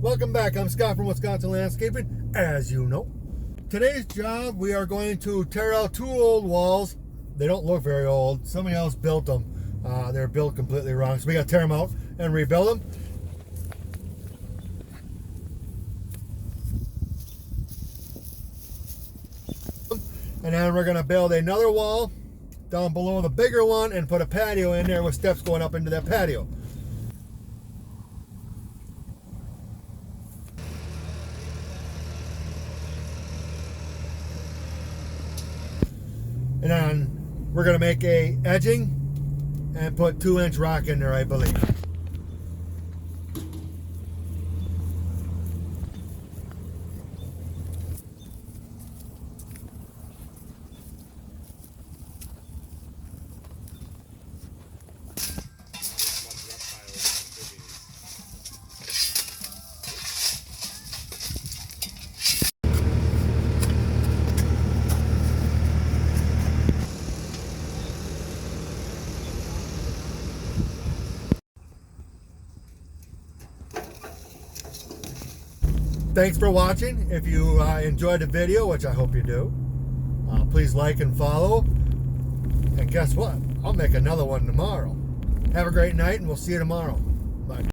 Welcome back. I'm Scott from Wisconsin Landscaping, as you know. Today's job, we are going to tear out two old walls. They don't look very old. Somebody else built them. They're built completely wrong. So we got to tear them out and rebuild them. And then we're going to build another wall down below the bigger one and put a patio in there with steps going up into that patio. And then we're going to make a edging and put 2-inch rock in there, I believe. Thanks for watching. If you enjoyed the video, which I hope you do, please like and follow. And guess what? I'll make another one tomorrow. Have a great night, and we'll see you tomorrow.